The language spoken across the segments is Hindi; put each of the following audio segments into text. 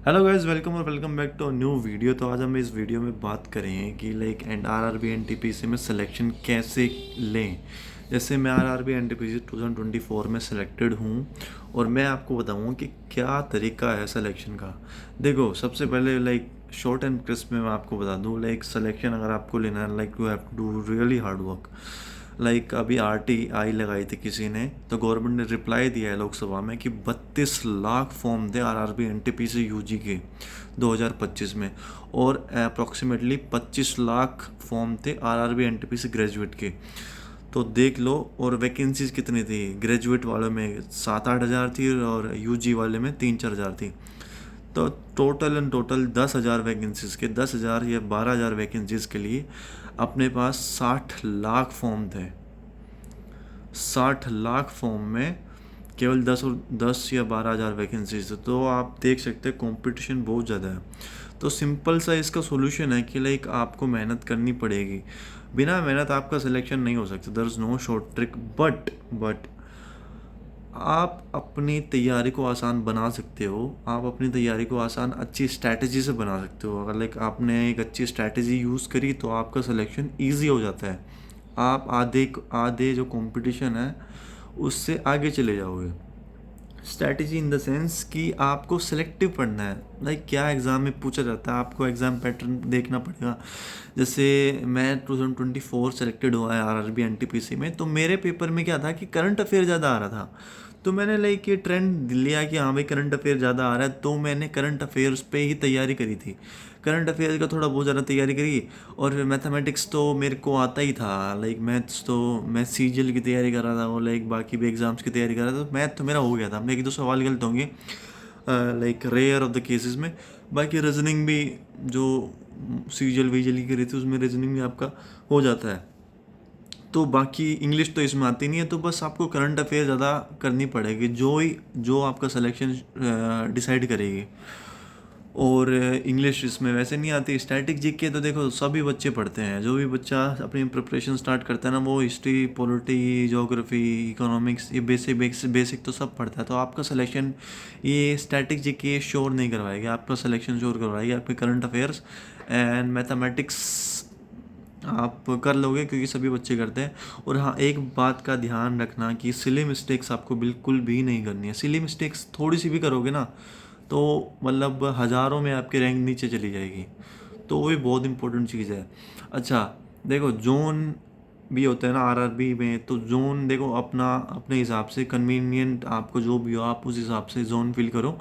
हेलो गाइस, वेलकम और welcome back to new video. तो आज हम इस वीडियो में बात करेंगे कि लाइक आरआरबी एनटीपीसी में सिलेक्शन कैसे लें। जैसे मैं आरआरबी एनटीपीसी 2024 में सिलेक्टेड हूँ और मैं आपको बताऊँगा कि क्या तरीका है सिलेक्शन का। देखो, सबसे पहले लाइक शॉर्ट एंड क्रिस्प में मैं आपको बता दूँ, लाइक सिलेक्शन अगर आपको लेना है, like you have to do really hard work. Like अभी आरटीआई लगाई थी किसी ने, तो गवर्नमेंट ने रिप्लाई दिया है लोकसभा में कि 32 लाख फॉर्म थे आरआरबी एनटीपीसी यूजी के 2025 में, और अप्रॉक्सीमेटली 25 लाख फॉर्म थे आरआरबी एनटीपीसी ग्रेजुएट के। तो देख लो, और वैकेंसीज कितनी थी, ग्रेजुएट वालों में 7-8 हज़ार थी और यूजी वाले में 3-4 हज़ार थी। तो टोटल एंड टोटल 10 हज़ार वैकेंसीज़ के 10 हज़ार या 12 हज़ार वैकेंसीज़ के लिए अपने पास 60 लाख फॉर्म थे। 60 लाख फॉर्म में केवल 10 या 12 हज़ार वैकेंसीज है, तो आप देख सकते हैं कंपटीशन बहुत ज़्यादा है। तो सिंपल सा इसका सोल्यूशन है कि लाइक आपको मेहनत करनी पड़ेगी। बिना मेहनत आपका सिलेक्शन नहीं हो सकता। There is no short trick, but आप अपनी तैयारी को आसान बना सकते हो। आप अपनी तैयारी को आसान अच्छी स्ट्रैटेजी से बना सकते हो। अगर लाइक आपने एक अच्छी स्ट्रैटेजी यूज़ करी तो आपका सिलेक्शन ईजी हो जाता है। आप आधे आधे जो कंपटीशन है उससे आगे चले जाओगे। स्ट्रैटेजी इन द सेंस कि आपको सिलेक्टिव पढ़ना है। लाइक क्या एग्ज़ाम में पूछा जाता है, आपको एग्ज़ाम पैटर्न देखना पड़ेगा। जैसे मैं 2024 सेलेक्टेड हुआ है आरआरबी एनटीपीसी में, तो मेरे पेपर में क्या था कि करंट अफेयर ज़्यादा आ रहा था। तो मैंने लाइक ये ट्रेंड लिया कि हाँ भाई, करंट अफेयर ज़्यादा आ रहा है, तो मैंने करंट अफेयर्स पे ही तैयारी करी थी। करंट अफेयर्स का थोड़ा बहुत ज़्यादा तैयारी करी। और मैथमेटिक्स तो मेरे को आता ही था। लाइक मैथ्स तो मैं सीजीएल की तैयारी कर रहा था और लाइक बाकी भी एग्ज़ाम्स की तैयारी कर रहा था, तो मैथ तो मेरा हो गया था। मैं एक दो सवाल गलत होंगे like rare of the cases में। बाकी रीजनिंग भी जो सीजीएल वीजीएल की करी थी उसमें रीजनिंग भी आपका हो जाता है। तो बाकी इंग्लिश तो इसमें आती नहीं है, तो बस आपको करंट अफेयर ज़्यादा करनी पड़ेगी, जो आपका सिलेक्शन डिसाइड करेगी। और इंग्लिश इसमें वैसे नहीं आती। स्टैटिक जीके तो देखो सभी बच्चे पढ़ते हैं। जो भी बच्चा अपनी प्रिपरेशन स्टार्ट करता है ना, वो हिस्ट्री, पॉलिटी, ज्योग्राफी, इकोनॉमिक्स, ये बेसिक बेसिक बेसिक तो सब पढ़ता है। तो आपका सिलेक्शन ये स्टैटिक जीके श्योर नहीं करवाएगी, आपका सिलेक्शन श्योर करवाएगी आपके करंट अफेयर्स एंड मैथमेटिक्स। आप कर लोगे क्योंकि सभी बच्चे करते हैं। और हाँ, एक बात का ध्यान रखना कि सिली मिस्टेक्स आपको बिल्कुल भी नहीं करनी है। सिली मिस्टेक्स थोड़ी सी भी करोगे ना, तो मतलब हज़ारों में आपकी रैंक नीचे चली जाएगी। तो वो भी बहुत इंपॉर्टेंट चीज़ है। अच्छा, देखो जोन भी होता है ना आरआरबी में, तो जोन देखो अपना अपने हिसाब से कन्वीनियंट, आपको जो भी हो आप उस हिसाब से जोन फिल करो।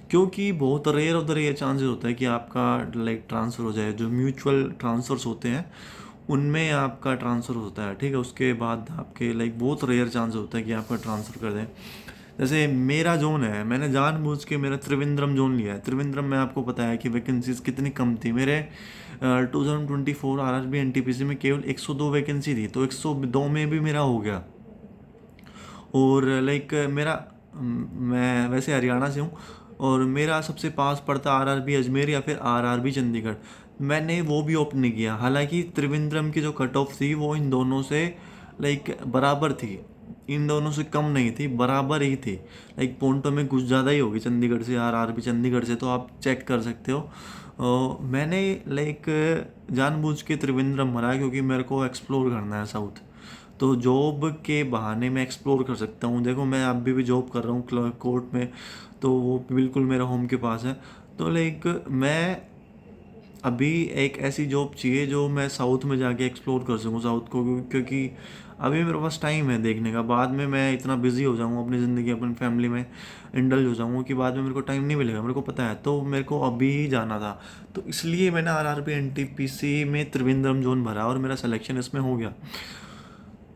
क्योंकि बहुत rare of the rare chances होता है कि आपका लाइक ट्रांसफ़र हो जाए। जो म्यूचुअल ट्रांसफ़र्स होते हैं उनमें आपका ट्रांसफ़र होता है, ठीक है। उसके बाद आपके लाइक बहुत रेयर चांस होता है कि आपका ट्रांसफ़र कर दें। जैसे मेरा जोन है, मैंने जानबूझ के मेरा त्रिवेंद्रम जोन लिया है। त्रिवेंद्रम में आपको पता है कि वैकेंसीज कितनी कम थी। मेरे 2024 आरआरबी एनटीपीसी में केवल 102 वैकेंसी थी, तो 102 में भी मेरा हो गया। और लाइक मैं वैसे हरियाणा से हूँ, और मेरा सबसे पास पड़ता आरआरबी अजमेर या फिर आरआरबी चंडीगढ़। मैंने वो भी ऑप्ट नहीं किया। हालांकि त्रिवेंद्रम की जो कट ऑफ थी वो इन दोनों से लाइक बराबर थी, इन दोनों से कम नहीं थी, बराबर ही थी। लाइक पॉइंटों में कुछ ज़्यादा ही होगी चंडीगढ़ से, आरआरबी चंडीगढ़ से, तो आप चेक कर सकते हो। मैंने लाइक जानबूझ के त्रिवेंद्रम भरा क्योंकि मेरे को एक्सप्लोर करना है साउथ। तो जॉब के बहाने मैं एक्सप्लोर कर सकता हूँ। देखो मैं अभी भी जॉब कर रहा हूँ कोर्ट में, तो वो बिल्कुल मेरा होम के पास है। तो लाइक मैं अभी एक ऐसी जॉब चाहिए जो मैं साउथ में जाके एक्सप्लोर कर सकूँ साउथ को, क्योंकि अभी मेरे पास टाइम है देखने का। बाद में मैं इतना बिजी हो जाऊँगा अपनी ज़िंदगी, अपनी फैमिली में इंडल्ज हो जाऊँगा कि बाद में मेरे को टाइम नहीं मिलेगा, मेरे को पता है। तो मेरे को अभी ही जाना था, तो इसलिए मैंने आरआरबी एनटीपीसी में त्रिवेंद्रम जोन भरा और मेरा सिलेक्शन इसमें हो गया।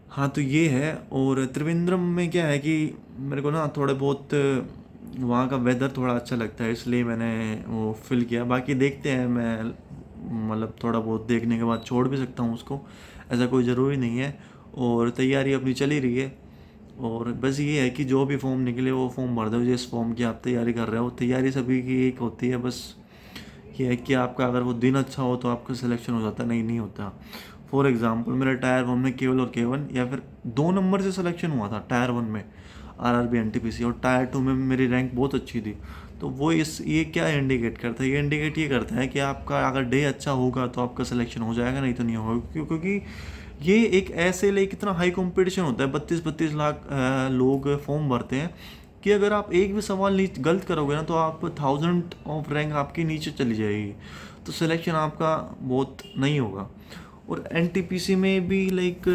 हाँ, तो ये है। और त्रिवेंद्रम में क्या है कि मेरे को ना थोड़े बहुत वहाँ का वेदर थोड़ा अच्छा लगता है, इसलिए मैंने वो फिल किया। बाकी देखते हैं, मैं मतलब थोड़ा बहुत देखने के बाद छोड़ भी सकता हूँ उसको, ऐसा कोई ज़रूरी नहीं है। और तैयारी अपनी चल ही रही है। और बस ये है कि जो भी फॉर्म निकले वो फॉर्म भर दो, जिस फॉर्म की आप तैयारी कर रहे हो। तैयारी सभी की एक होती है, बस ये है कि आपका अगर वो दिन अच्छा हो तो आपका सिलेक्शन हो जाता है, नहीं नहीं होता। फॉर एग्जांपल मेरा टायर 1 में केवल और केवल या फिर 2 नंबर से सिलेक्शन हुआ था टायर 1 में आरआरबी एनटीपीसी, और टायर 2 में मेरी रैंक बहुत अच्छी थी। तो वो ये क्या इंडिकेट करता है, ये इंडिकेट ये करता है कि आपका अगर डे अच्छा होगा तो आपका सिलेक्शन हो जाएगा, नहीं तो नहीं होगा, क्योंकि ये एक ऐसे लाइक इतना हाई कंपटीशन होता है, 32-32 लाख लोग फॉर्म भरते हैं कि अगर आप एक भी सवाल गलत करोगे ना तो आप 1000 ऑफ रैंक आपकी नीचे चली जाएगी, तो सिलेक्शन आपका बहुत नहीं होगा। और एनटीपीसी में भी लाइक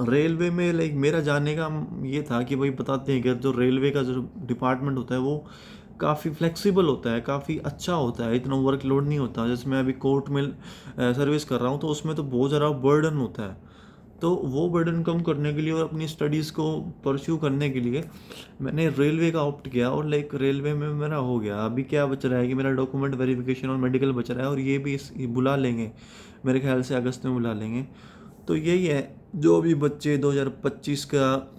रेलवे में लाइक मेरा जानने का ये था कि भाई बताते हैं कि जो रेलवे का जो डिपार्टमेंट होता है वो काफ़ी फ्लेक्सिबल होता है, काफ़ी अच्छा होता है, इतना वर्कलोड नहीं होता। जैसे मैं अभी कोर्ट में सर्विस कर रहा हूँ तो उसमें तो बहुत ज़्यादा बर्डन होता है, तो वो बर्डन कम करने के लिए और अपनी स्टडीज़ को परस्यू करने के लिए मैंने रेलवे का ऑप्ट किया, और लाइक रेलवे में मेरा हो गया। अभी क्या बच रहा है कि मेरा डॉक्यूमेंट वेरिफिकेशन और मेडिकल बच रहा है, और ये भी ये बुला लेंगे मेरे ख्याल से, अगस्त में बुला लेंगे। तो यही है, जो भी बच्चे 2025 का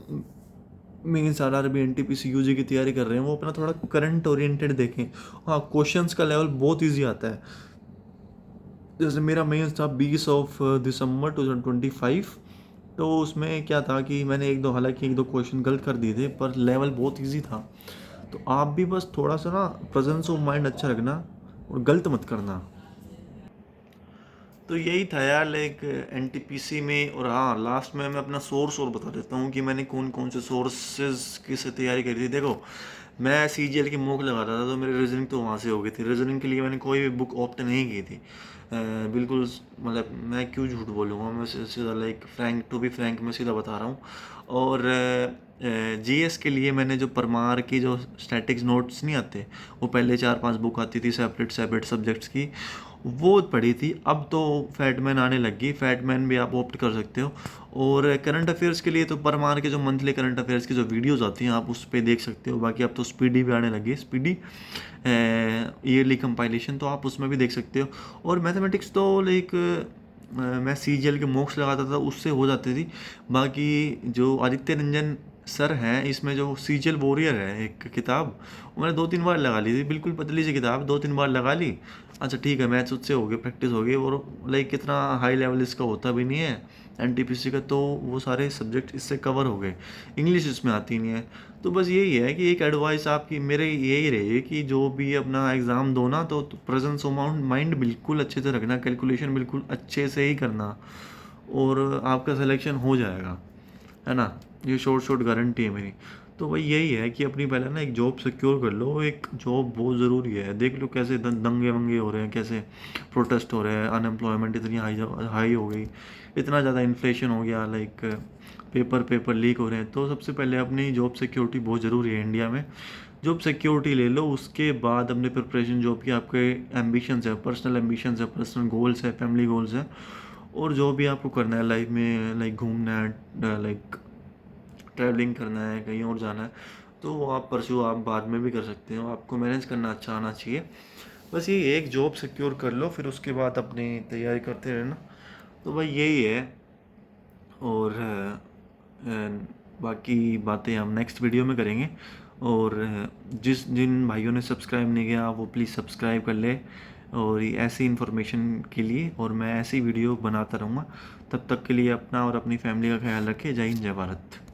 मेंस आरआरबी एनटीपीसी यूजी की तैयारी कर रहे हैं वो अपना थोड़ा करंट ओरिएंटेड देखें। हाँ, क्वेश्चंस का लेवल बहुत इजी आता है। जैसे मेरा मेंस था 20 दिसंबर 2025, तो उसमें क्या था कि मैंने हालांकि एक दो क्वेश्चन गलत कर दिए थे, पर लेवल बहुत इजी था। तो आप भी बस थोड़ा सा ना प्रेजेंस ऑफ माइंड अच्छा रखना और गलत मत करना। तो यही था यार लाइक एनटीपीसी में। और हाँ, लास्ट में मैं अपना सोर्स और बता देता हूँ कि मैंने कौन कौन से सोर्सेज की से तैयारी करी थी। देखो, मैं सीजीएल की मॉक लगा रहा था तो मेरी रीजनिंग तो वहाँ से हो गई थी। रीजनिंग के लिए मैंने कोई भी बुक ऑप्ट नहीं की थी, बिल्कुल। मतलब मैं क्यों झूठ बोलूँगा, मैं सीधा like frank to be frank मैं सीधा बता रहा हूँ। और जीएस के लिए मैंने जो परमार की जो स्टैटिक्स नोट्स नहीं आते, वो पहले 4-5 बुक आती थी सेपरेट सेपरेट सब्जेक्ट्स की, वो पढ़ी थी। अब तो फैटमैन आने लगी, फैटमैन भी आप ऑप्ट कर सकते हो। और करंट अफेयर्स के लिए तो परमार के जो मंथली करंट अफेयर्स की जो वीडियोस आती हैं आप उस पर देख सकते हो। बाकी अब तो स्पीडी भी आने लगी है, स्पीडी ईयरली कंपाइलेशन, तो आप उसमें भी देख सकते हो। और मैथमेटिक्स तो लाइक मैं सीजीएल के मॉक्स लगाता था उससे हो जाती थी। बाकी जो आदित्य रंजन सर हैं, इसमें जो सीजीएल वॉरियर है एक किताब, वो मैंने 2-3 बार लगा ली थी, बिल्कुल पतली सी किताब, 2-3 बार लगा ली। अच्छा ठीक है, मैथ्स उससे हो गए, प्रैक्टिस हो गई। और लाइक कितना हाई लेवल इसका होता भी नहीं है एनटीपीसी का, तो वो सारे सब्जेक्ट इससे कवर हो गए। इंग्लिश इसमें आती नहीं है। तो बस यही है कि एक एडवाइस आपकी मेरे यही रही कि जो भी अपना एग्ज़ाम दो ना तो प्रेजेंस ऑफ माइंड बिल्कुल अच्छे से रखना, कैलकुलेशन बिल्कुल अच्छे से ही करना, और आपका सिलेक्शन हो जाएगा, है ना। ये शॉर्ट गारंटी है मेरी। तो भाई यही है कि अपनी पहले ना एक जॉब सिक्योर कर लो, एक जॉब बहुत ज़रूरी है। देख लो कैसे दंगे वंगे हो रहे हैं, कैसे प्रोटेस्ट हो रहे हैं, अनएम्प्लॉयमेंट इतनी हाई हो गई, इतना ज़्यादा इन्फ्लेशन हो गया, लाइक पेपर लीक हो रहे हैं। तो सबसे पहले अपनी जॉब सिक्योरिटी बहुत ज़रूरी है इंडिया में। जॉब सिक्योरिटी ले लो, उसके बाद अपने प्रिपरेशन जॉब की, आपके एम्बिशंस है, पर्सनल एम्बिशंस है, पर्सनल गोल्स है, फैमिली गोल्स है, और जो भी आपको करना है लाइफ में, लाइक घूमना है, लाइक ट्रैवलिंग करना है, कहीं और जाना है, तो वो आप परस्यू आप बाद में भी कर सकते हो। आपको मैनेज करना अच्छा आना चाहिए। बस ये एक जॉब सिक्योर कर लो, फिर उसके बाद अपनी तैयारी करते रहना। तो भाई यही है। और बाकी बातें हम नेक्स्ट वीडियो में करेंगे। और जिन भाइयों ने सब्सक्राइब नहीं किया वो प्लीज़ सब्सक्राइब कर ले, और ये ऐसी इन्फॉर्मेशन के लिए, और मैं ऐसी वीडियो बनाता रहूँगा। तब तक के लिए अपना और अपनी फैमिली का ख्याल रखें। जय हिंद, जय भारत।